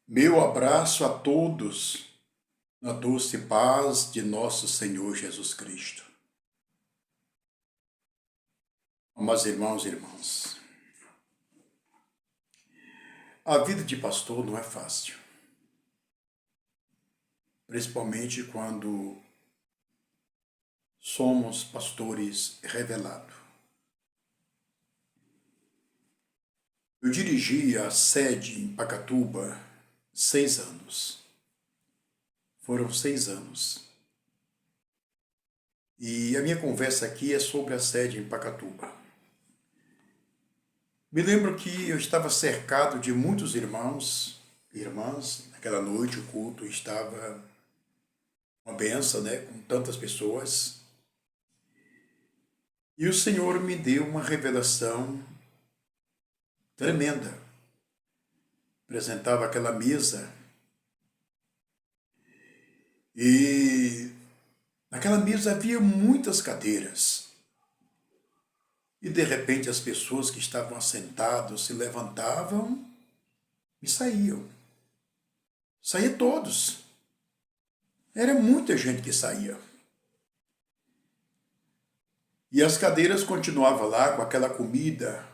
Meu abraço a todos, na doce paz de nosso Senhor Jesus Cristo. Amados irmãos e irmãs, a vida de pastor não é fácil, principalmente quando somos pastores revelados. Eu dirigi a sede em Pacatuba 6 anos. Foram 6 anos. E a minha conversa aqui é sobre a sede em Pacatuba. Me lembro que eu estava cercado de muitos irmãos e irmãs. Naquela noite o culto estava uma benção, com tantas pessoas. E o Senhor me deu uma revelação tremenda. Apresentava aquela mesa e naquela mesa havia muitas cadeiras. E de repente as pessoas que estavam assentadas se levantavam e saíam. Saía todos. Era muita gente que saía. E as cadeiras continuavam lá com aquela comida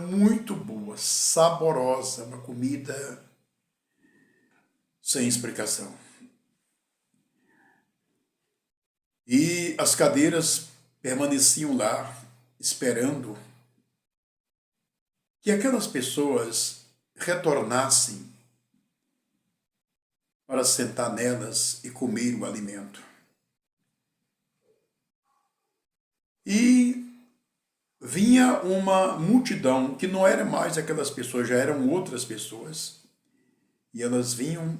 muito boa, saborosa, uma comida sem explicação. E as cadeiras permaneciam lá, esperando que aquelas pessoas retornassem para sentar nelas e comer o alimento. E vinha uma multidão que não era mais aquelas pessoas, já eram outras pessoas, e elas vinham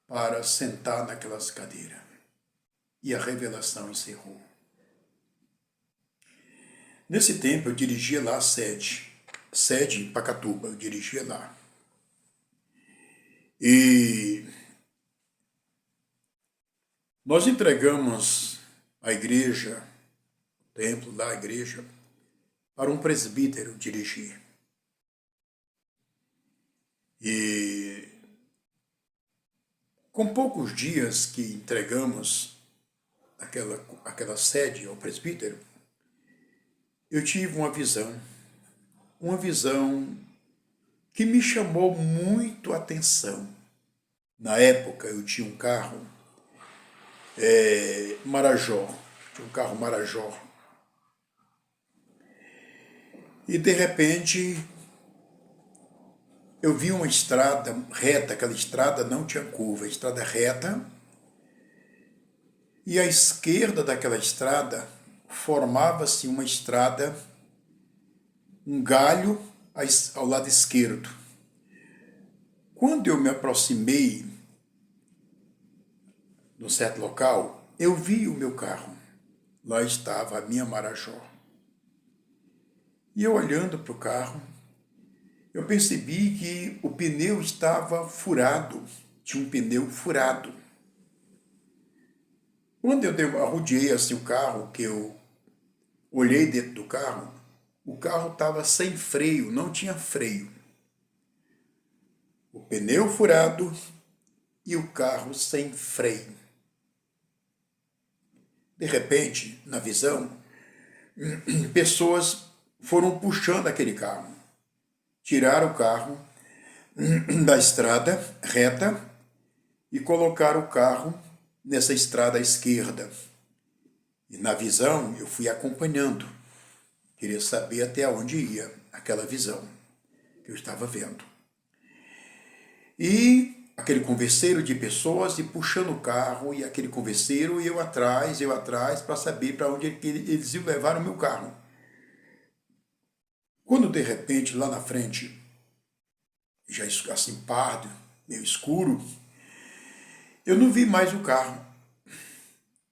para sentar naquelas cadeiras. E a revelação encerrou. Nesse tempo eu dirigia lá a sede em Pacatuba, eu dirigia lá. E nós entregamos a igreja, o templo lá, a igreja, para um presbítero dirigir. E com poucos dias que entregamos aquela sede ao presbítero, eu tive uma visão que me chamou muito a atenção. Na época eu tinha um carro Marajó, e de repente eu vi uma estrada reta, aquela estrada não tinha curva, estrada reta, e à esquerda daquela estrada formava-se uma estrada, um galho ao lado esquerdo. Quando eu me aproximei num certo local, eu vi o meu carro. Lá estava a minha Marajó. E eu olhando para o carro, eu percebi que o pneu estava furado. Tinha um pneu furado. Quando eu arrodeei assim o carro, que eu olhei dentro do carro, o carro estava sem freio, não tinha freio. O pneu furado e o carro sem freio. De repente, na visão, pessoas foram puxando aquele carro. Tiraram o carro da estrada reta e colocaram o carro nessa estrada à esquerda. E na visão eu fui acompanhando. Queria saber até onde ia aquela visão que eu estava vendo. E aquele converseiro de pessoas e puxando o carro, e aquele converseiro, e eu atrás, para saber para onde eles iam levar o meu carro. Quando de repente, lá na frente, já assim pardo, meio escuro, eu não vi mais o carro.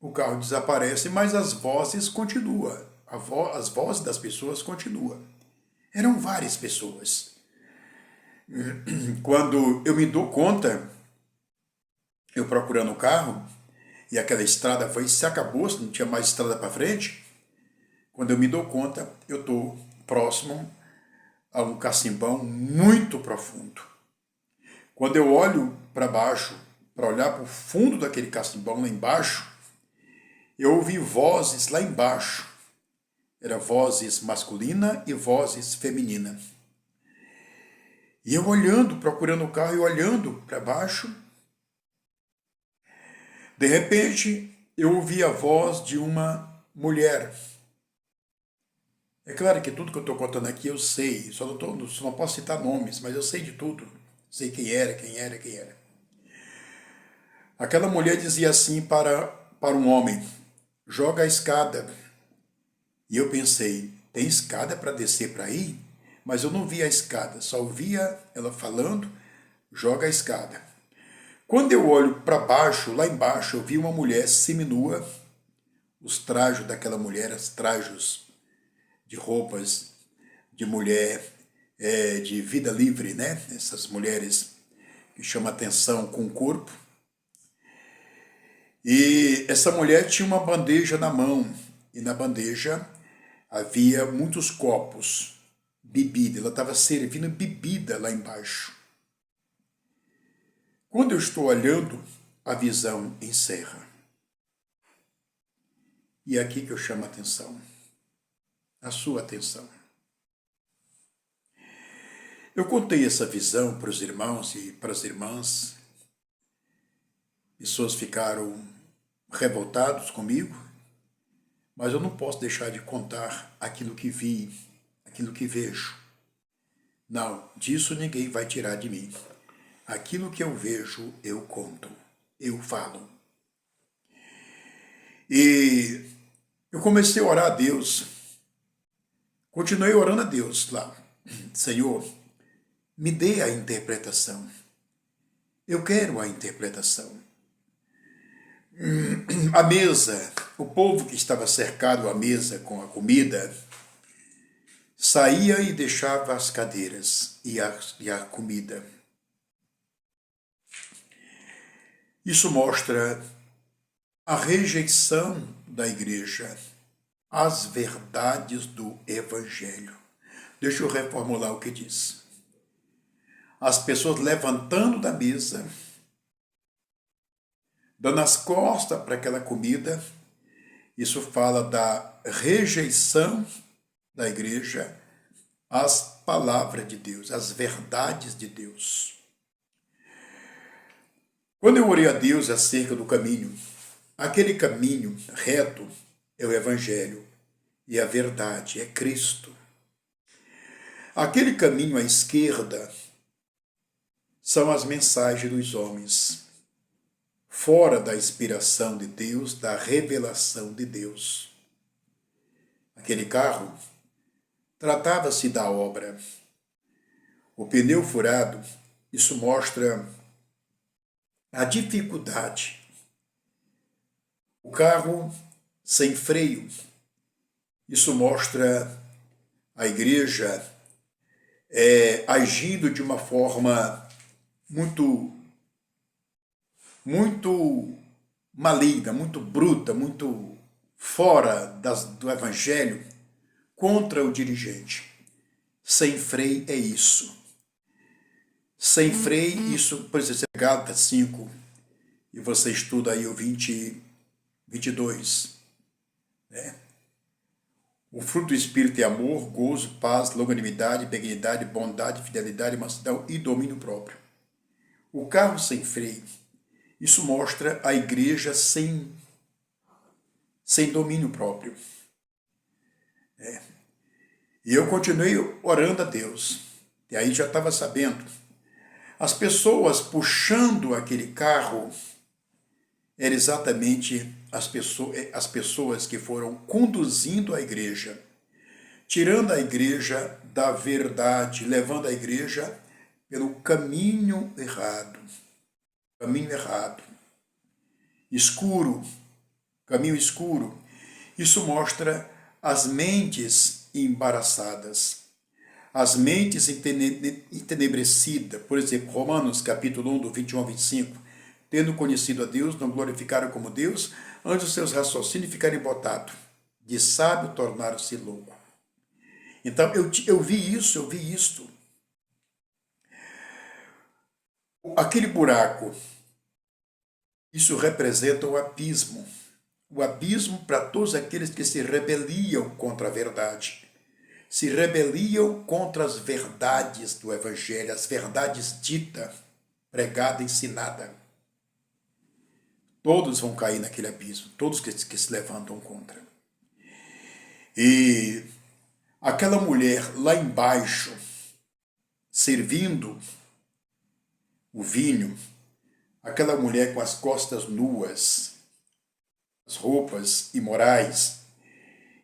O carro desaparece, mas as vozes continuam. As vozes das pessoas continuam. Eram várias pessoas. Quando eu me dou conta, eu procurando o carro, e aquela estrada se acabou, não tinha mais estrada para frente. Quando eu me dou conta, eu estou próximo a um cacimbão muito profundo. Quando eu olho para baixo, para olhar para o fundo daquele castimbão lá embaixo, eu ouvi vozes lá embaixo. Era vozes masculina e vozes feminina. E eu olhando, procurando o carro e olhando para baixo, de repente eu ouvi a voz de uma mulher. É claro que tudo que eu estou contando aqui eu sei, só não posso citar nomes, mas eu sei de tudo. Sei quem era, quem era, quem era. Aquela mulher dizia assim para um homem: joga a escada. E eu pensei: tem escada para descer para aí? Mas eu não via a escada, só ouvia ela falando: joga a escada. Quando eu olho para baixo, lá embaixo, eu vi uma mulher seminua, os trajos daquela mulher, os trajos de roupas de mulher de vida livre, né? Essas mulheres que chamam atenção com o corpo. E essa mulher tinha uma bandeja na mão, e na bandeja havia muitos copos, bebida. Ela estava servindo bebida lá embaixo. Quando eu estou olhando, a visão encerra. E é aqui que eu chamo a atenção, a sua atenção. Eu contei essa visão para os irmãos e para as irmãs. Pessoas ficaram revoltados comigo, mas eu não posso deixar de contar aquilo que vi, aquilo que vejo. Não, disso ninguém vai tirar de mim. Aquilo que eu vejo, eu conto, eu falo. E eu comecei a orar a Deus, continuei orando a Deus lá. Senhor, me dê a interpretação. Eu quero a interpretação. A mesa, o povo que estava cercado à mesa com a comida, saía e deixava as cadeiras e a comida. Isso mostra a rejeição da igreja às verdades do Evangelho. Deixa eu reformular o que diz. As pessoas levantando da mesa, dando as costas para aquela comida, isso fala da rejeição da igreja às palavras de Deus, às verdades de Deus. Quando eu orei a Deus acerca do caminho, aquele caminho reto é o Evangelho e a verdade é Cristo. Aquele caminho à esquerda são as mensagens dos homens, fora da inspiração de Deus, da revelação de Deus. Aquele carro tratava-se da obra. O pneu furado, isso mostra a dificuldade. O carro sem freio, isso mostra a igreja agindo de uma forma muito maligna, muito bruta, muito fora do evangelho contra o dirigente. Sem freio é isso. Sem freio, isso, por exemplo, Gálatas 5, e você estuda aí o 22, né? O fruto do Espírito é amor, gozo, paz, longanimidade, benignidade, bondade, fidelidade, mansidão e domínio próprio. O carro sem freio, isso mostra a igreja sem domínio próprio. E eu continuei orando a Deus. E aí já estava sabendo. As pessoas puxando aquele carro eram exatamente as pessoas que foram conduzindo a igreja, tirando a igreja da verdade, levando a igreja pelo caminho errado. Caminho errado. Escuro. Caminho escuro. Isso mostra as mentes embaraçadas, as mentes entenebrecidas. Por exemplo, Romanos capítulo 1, do 21 ao 25. Tendo conhecido a Deus, não glorificaram como Deus, antes os seus raciocínios ficarem botados. De sábio tornaram-se louco. Então, eu vi isso, eu vi isto. Aquele buraco, isso representa o abismo para todos aqueles que se rebeliam contra a verdade, se rebeliam contra as verdades do Evangelho, as verdades ditas, pregada, ensinada. Todos vão cair naquele abismo, todos que se levantam contra. E aquela mulher lá embaixo, servindo o vinho, aquela mulher com as costas nuas, as roupas imorais,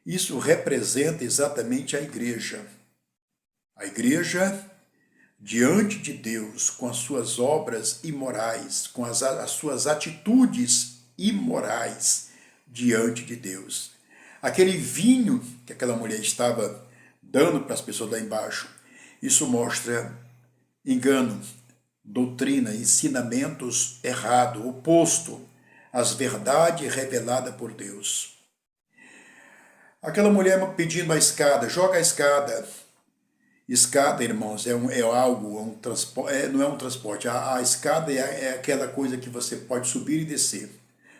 isso representa exatamente a igreja. A igreja diante de Deus, com as suas obras imorais, com as suas atitudes imorais diante de Deus. Aquele vinho que aquela mulher estava dando para as pessoas lá embaixo, isso mostra engano, doutrina, ensinamentos errados, oposto às verdades reveladas por Deus. Aquela mulher pedindo a escada, joga a escada. Escada, irmãos, não é um transporte. A escada é aquela coisa que você pode subir e descer.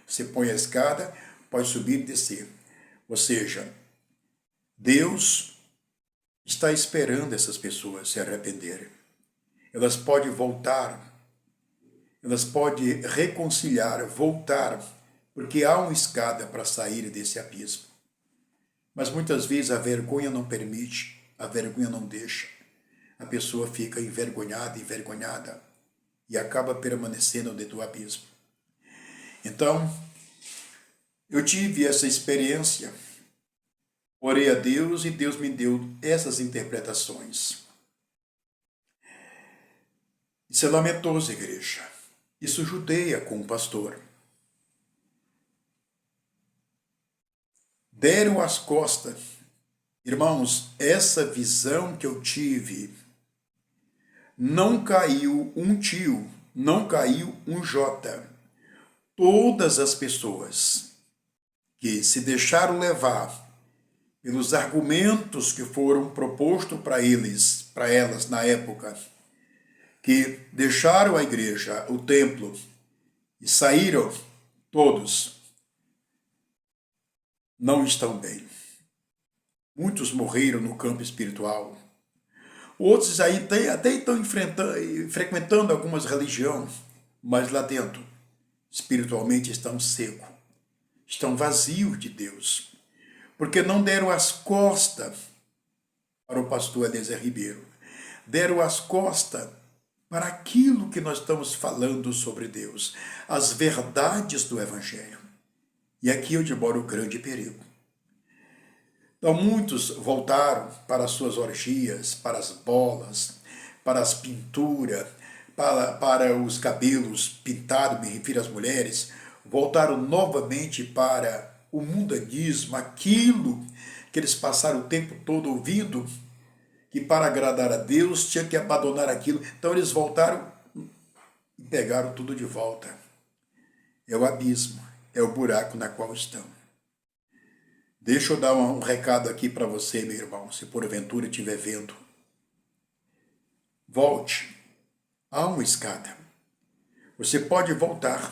Você põe a escada, pode subir e descer. Ou seja, Deus está esperando essas pessoas se arrependerem. Elas podem voltar, elas podem reconciliar, voltar, porque há uma escada para sair desse abismo. Mas muitas vezes a vergonha não permite, a vergonha não deixa. A pessoa fica envergonhada e acaba permanecendo dentro do abismo. Então, eu tive essa experiência, orei a Deus e Deus me deu essas interpretações. Isso é lamentoso, igreja. Isso judeia com o pastor. Deram as costas. Irmãos, essa visão que eu tive, não caiu um tio, não caiu um jota. Todas as pessoas que se deixaram levar pelos argumentos que foram propostos para elas na época, que deixaram a igreja, o templo, e saíram, todos não estão bem. Muitos morreram no campo espiritual. Outros aí até estão frequentando algumas religiões, mas lá dentro, espiritualmente, estão secos, estão vazios de Deus, porque não deram as costas para o pastor Eliezer Ribeiro, deram as costas para aquilo que nós estamos falando sobre Deus, as verdades do Evangelho. E aqui é onde mora o grande perigo. Então muitos voltaram para as suas orgias, para as bolas, para as pinturas, para os cabelos pintados, me refiro às mulheres, voltaram novamente para o mundanismo, aquilo que eles passaram o tempo todo ouvindo, que para agradar a Deus tinha que abandonar aquilo. Então eles voltaram e pegaram tudo de volta. É o abismo, é o buraco na qual estão. Deixa eu dar um recado aqui para você, meu irmão, se porventura estiver vendo. Volte. Há uma escada. Você pode voltar.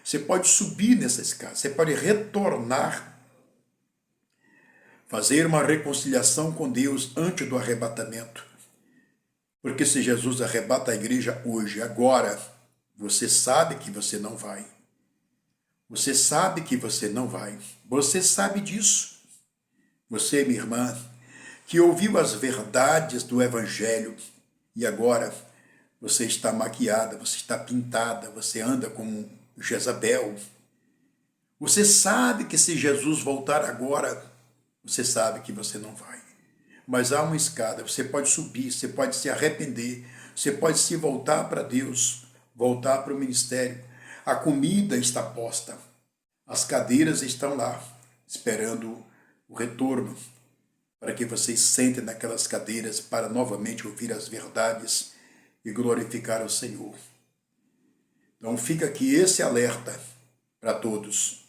Você pode subir nessa escada. Você pode retornar. Fazer uma reconciliação com Deus antes do arrebatamento. Porque se Jesus arrebata a igreja hoje, agora, você sabe que você não vai. Você sabe que você não vai. Você sabe disso. Você, minha irmã, que ouviu as verdades do Evangelho e agora você está maquiada, você está pintada, você anda como Jezabel. Você sabe que se Jesus voltar agora, você sabe que você não vai. Mas há uma escada, você pode subir, você pode se arrepender, você pode se voltar para Deus, voltar para o ministério. A comida está posta, as cadeiras estão lá, esperando o retorno, para que vocês sentem naquelas cadeiras para novamente ouvir as verdades e glorificar o Senhor. Então fica aqui esse alerta para todos.